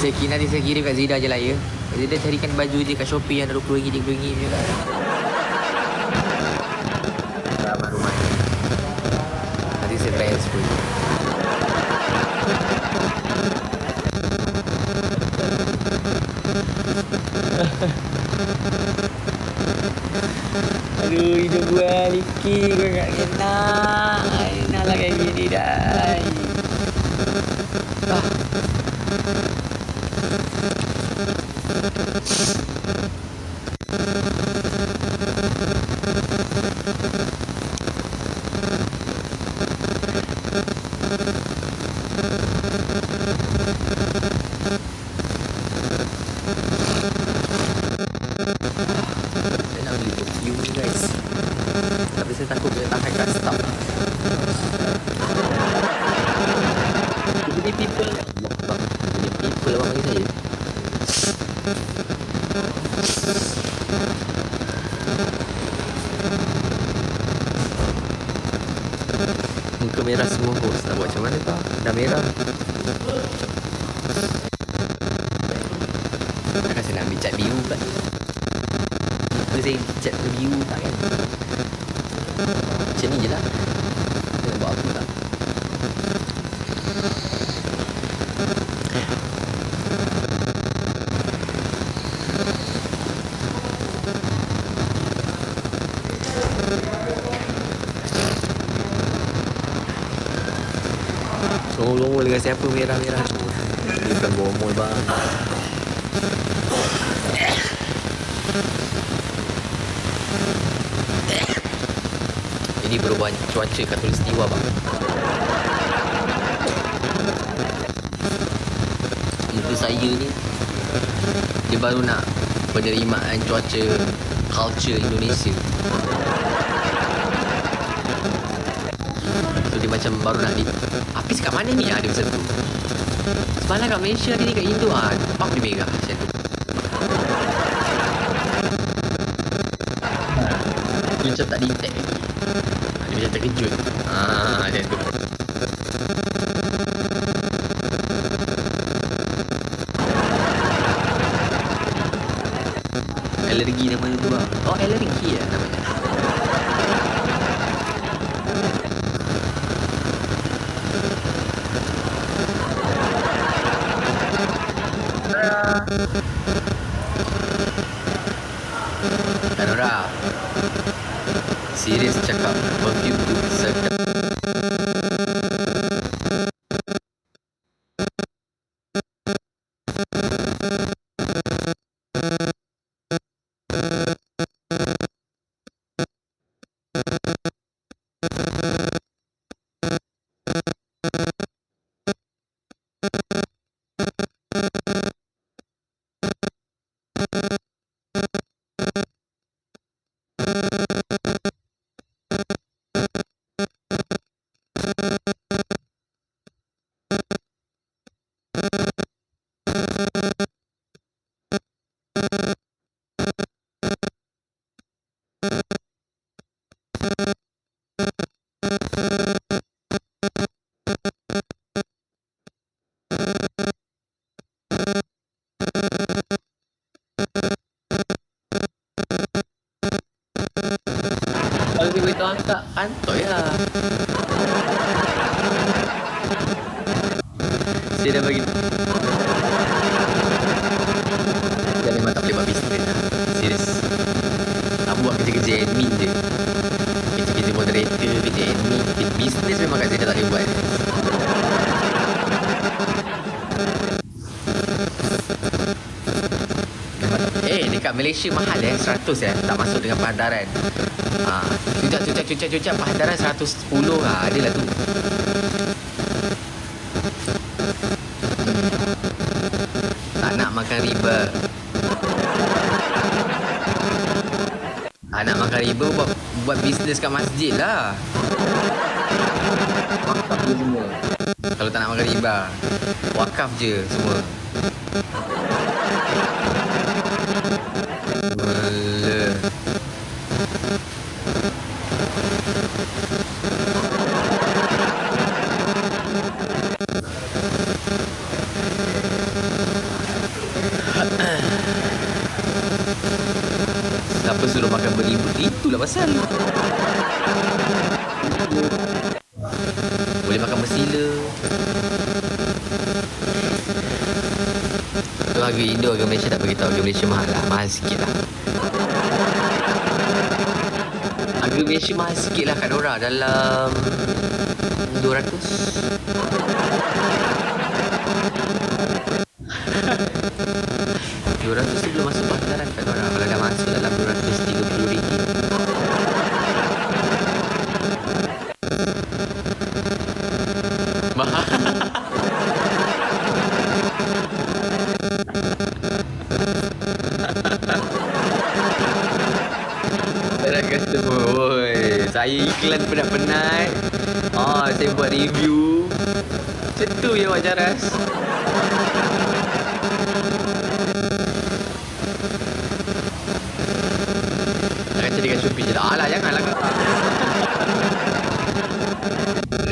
Nanti saya kirim kat Zida je lah ya. Zida carikan baju je kat Shopee yang RM20, RM30 je lah. Ramah rumah ni. Nanti saya transfer. Aduh, hidup gue Liki, gue gak enak. Enak lah kayak gini dah. Saya nak beli perfume ni guys, tapi saya takut dia tahan kat stop. Jadi people abang bagi saya. Muka merah semua host. Nak buat macam mana tak? Dah merah. Takkan saya nak ambil cat biru pula. Muka saya cat biru tak kan? Macam ni je lah. Saya nak buat apa tak? Longol dengan siapa merah-merah tu? Dia bukan bomol bang. Ini perubahan cuaca khatulistiwa bang. Itu saya ni, dia baru nak penerimaan cuaca culture Indonesia. So dia macam baru nak Apis kat mana ni? Dia macam tu. Semalam kat Malaysia, dia ni kat Indo nampak dia merah macam tu. Dia macam tak detect lagi. Dia macam terkejut. Macam tu. Alergi namanya tu bang. Oh, alergi lah namanya. Nora, serius cakap perfume tu sedap. Kalau dia beritahu angkat, antoi lah. Saya dah bagi. Dia memang tak boleh buat bisnes lah. Serius. Aku buat kerja-kerja admin je. Kerja-kerja moderator, kerja admin. Bisnes memang kat saya dah tak boleh buat. Dekat Malaysia mahal 100 tak masuk dengan pahandaran. Cucak pahandaran 110 adalah tu. Tak nak makan riba. Nak makan riba buat bisnes kat masjid lah. Wakaf je semua. Kalau tak nak makan riba, wakaf je semua. pasal. Boleh makan bersila. Tu harga Indo, harga Malaysia tak beritahu. Harga Malaysia mahal lah. Mahal sikit lah. Harga Malaysia mahal sikit lah kat Nora. Dalam 200. 200 tu belum masuk bantaran kat Nora. Kalau dah masuk dalam 230 ringgit. Mahal. Para customer, oi, saya iklan penat-penat. Saya buat review. Macam tu je Wak Jaras. Jangan carikan Shopee je lah. Alah, janganlah kak.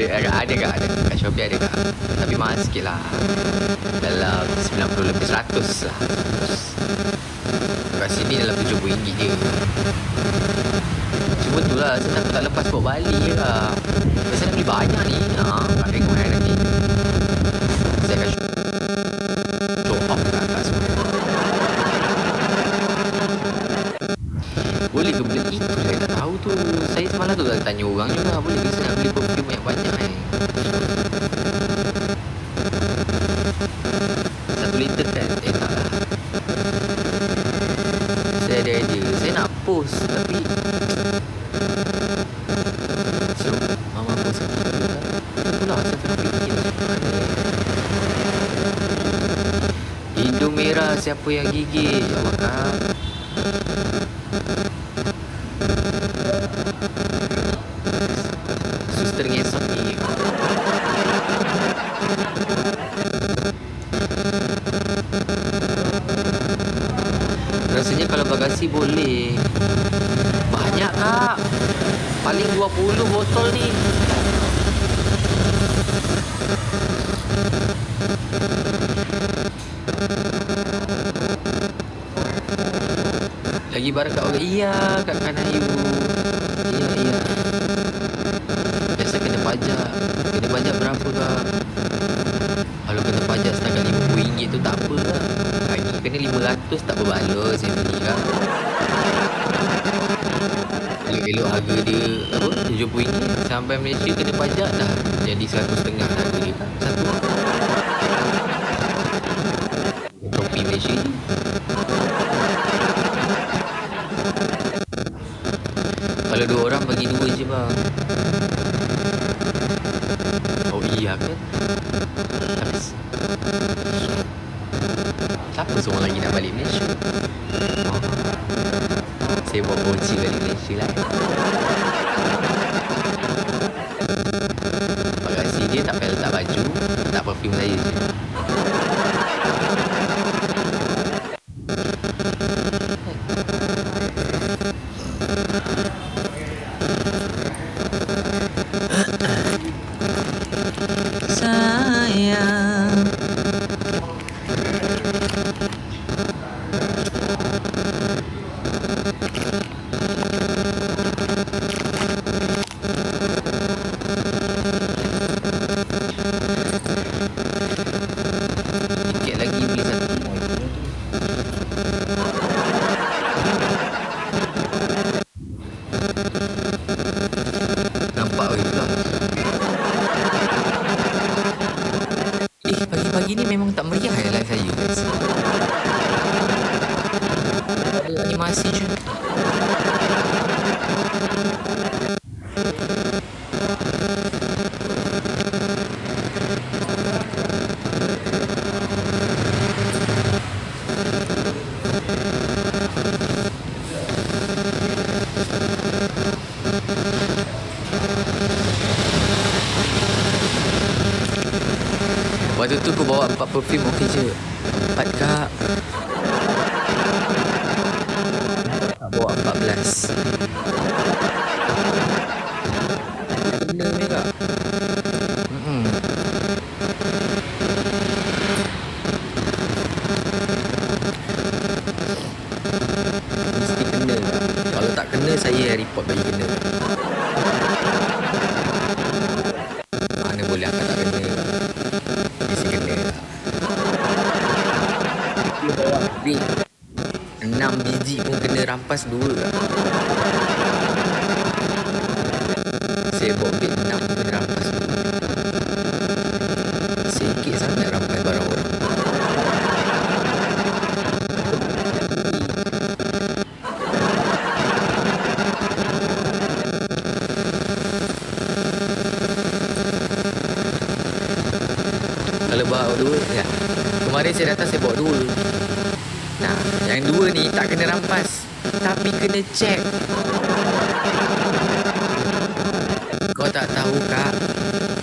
Ada kak, ada. Kat Shopee ada kak. Tapi mahal sikit lah. Dalam 90 lebih 100 lah. Kat sini dalam RM70 je. Cuma tu lah, saya tak lepas bawa balik je lah. Saya nak beli banyak ni. Tak tengok kan nanti. Saya akan show off kat semua. Boleh ke beli itu? Saya tak tahu tu. Saya semalam tu dah tanya orang juga. Boleh ke saya nak beli perfume banyak-banyak kan? 1 liter kan? Tak lah. Saya ada idea. Saya nak post tapi so, mama post satu dulu kan? Tak pula saya tak fikir macam mana. Hidung merah siapa yang gigit? Ya Allah kak. Suster ngesot ni. Rasanya kalau bagasi boleh. Banyak kak. Paling 20 botol ni. Lagi barang kat orang. Iya Kak Kanayu. Iya. Biasa kena pajak. Kena pajak berapa kak? Kalau kena pajak setakat RM50 tu tak apa kak. Lagi kena 500 tak berbaloi saya beli kak. Elok-elok harga dia apa? RM70 sampai Malaysia kena pajak dah. Jadi 150 harga dia kak. Satu. Topi Malaysia ni. Kalau 2 orang bagi 2 je bang. Oh iya kan? Habis. Siapa seorang lagi nak balik Malaysia? Saya buat kunci balik Malaysia lah. Bagasi dia tak payah letak baju, letak perfume saya je. Sayang. Tiket lagi beli satu. Nampak oi pulang. Pagi-pagi ni memang tak meriah ya live saya guys. Ada animasi je. Waktu tu aku bawa 4 perfume okey je. 4 kak. Bawa 14. Kena ni kak. Mesti kena kak. Kalau tak kena saya report Weh, 6 biji pun kena rampas 2 kak. Sebok beg 6 pun kena rampas 2. Sikit sangat rampas barang orang. Kalau bawa 2 ya. Kemarin saya datang saya bawa 2. Nah, yang 2 ni tak kena rampas, tapi kena cek. Kau tak tahu kak,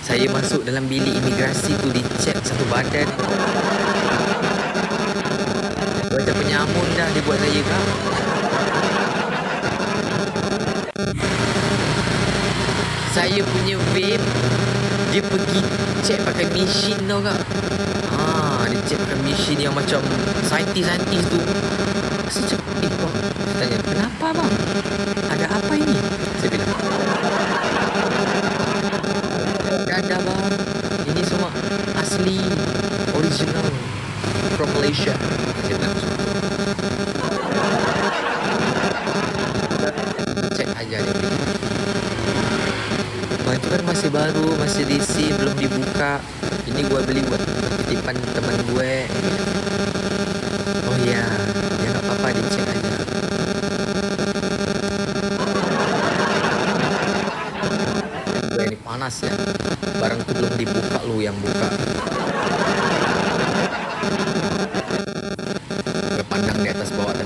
saya masuk dalam bilik imigrasi tu dicek satu badan. Macam penyamun dah dia buat saya kak. Saya punya vape, dia pergi cek pakai mesin tau kak. Dia cek pakai mesin yang macam saintis-saintis tu. Saya cakap, wah. Saya tanya, kenapa bang? Ada apa ini? Saya bilang, ada bang. Ini semua asli, original, from Malaysia. Saya bilang, cek aja dia bilang. Bang, itu kan masih baru, masih diisi, belum dibuka. Ini gue beli buat titipan teman gue. Oh iya, ya gak apa-apa, dicek aja. Gue ini panas ya, barang tuh belum dibuka, lu yang buka. Gue pandang di atas bawah ya.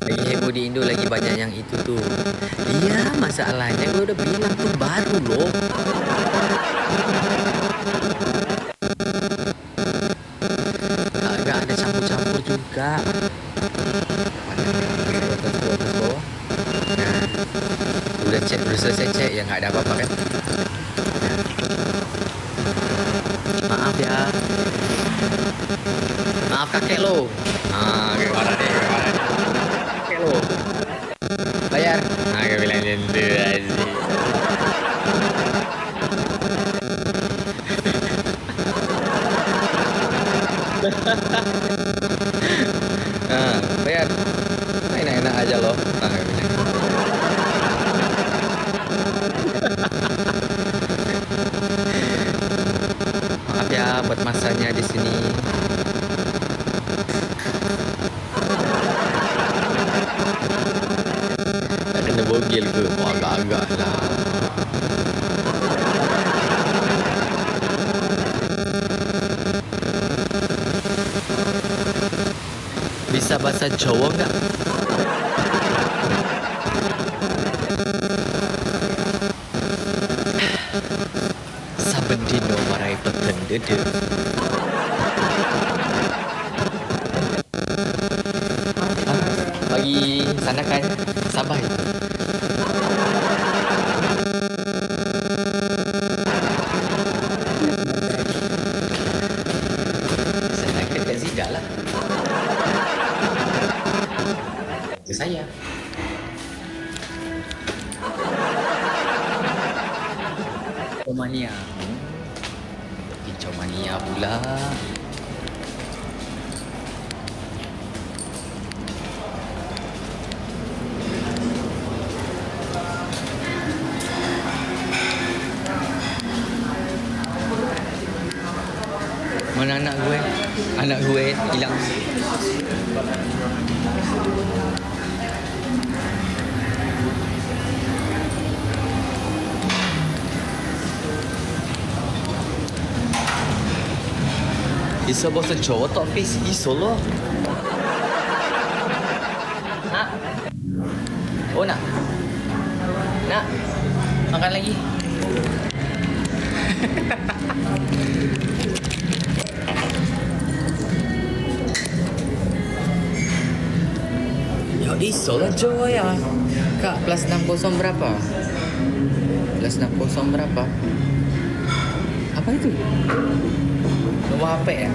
Lagi heboh di Indo, lagi banyak yang itu tuh. Iya, masalahnya gue udah bilang tuh baru loh. Agak ada campur-campur juga. Atas bawah. Nah, udah selesai cek, ya nggak ada apa-apa kan. Maaf ya. Maaf kakek lo. Gimana nih? Kakek lo. Bayar. Kakek bilang gitu aja. Bayar. Enak-enak aja loh. Kakek bilang. Maaf ya buat masanya di sini. Tak kena bogel ke? Agak-agak lah. Bisa bahasa Jawa enggak? Saben dino marai peten dede. Bagi sana kan Sabah itu. Sana kan kat Zida lah. Ke saya. Mania. Kicau mania pula. Mana anak gue? Anak gue hilang. Bisa bahasa Jawa tak face iso loh. Nak? Oh nak? Nak? Makan lagi? Ya iso lah Jawa ya. Kak, plus 60 berapa? Plus 60 berapa? Apa itu? Nomor HP ya?